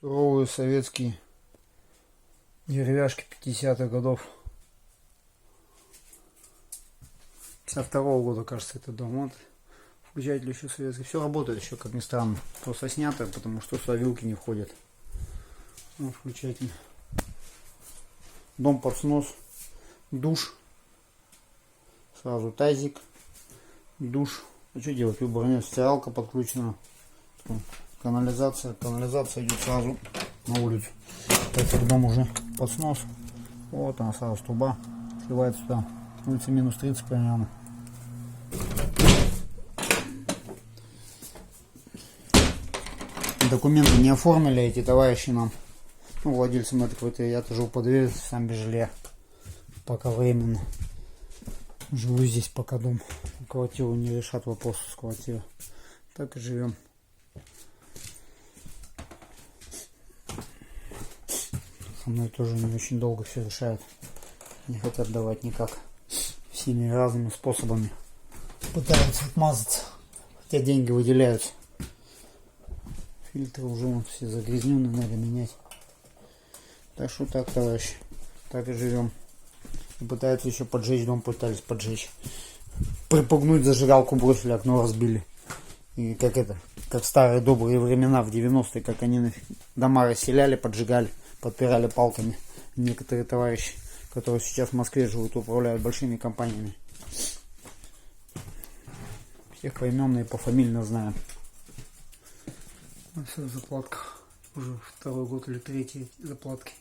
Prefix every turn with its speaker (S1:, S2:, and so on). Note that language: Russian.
S1: Суровые советские деревяшки 50-х годов. 52-го года, кажется, это дом. Вот включатель еще советский. Все работает еще, как ни странно. Просто снято, потому что сюда вилки не входят. Вот включатель. Дом под снос. Душ. Сразу тазик. Душ. А что делать? Выбор нет. Стиралка подключена. Канализация. Канализация идет сразу на улицу. Так как дом уже под снос. Вот она сразу труба сливается сюда. Улица минус 30 примерно. Документы не оформили эти товарищи нам. Ну, владельцам этой квартиры. Я-то живу под дверью, сам без жилья. Пока временно. Живу здесь, пока дом. Квартиру не решат вопрос с квартирой. Так и живем. Со мной тоже не очень долго все решают. Не хотят давать никак. Всеми разными способами пытаются отмазаться. Хотя деньги выделяются. Фильтры уже вон все загрязненные, надо менять. Так что так, товарищи. Так и живем. И пытаются еще поджечь дом, пытались поджечь. Припугнуть, зажигалку бросили, окно разбили. И как это, как в старые добрые времена в 90-е, как они дома расселяли, поджигали, подпирали палками. Некоторые товарищи, которые сейчас в Москве живут, управляют большими компаниями. Всех поименно и пофамильно знаем. Все, заплатка. Уже второй год или третий заплатки.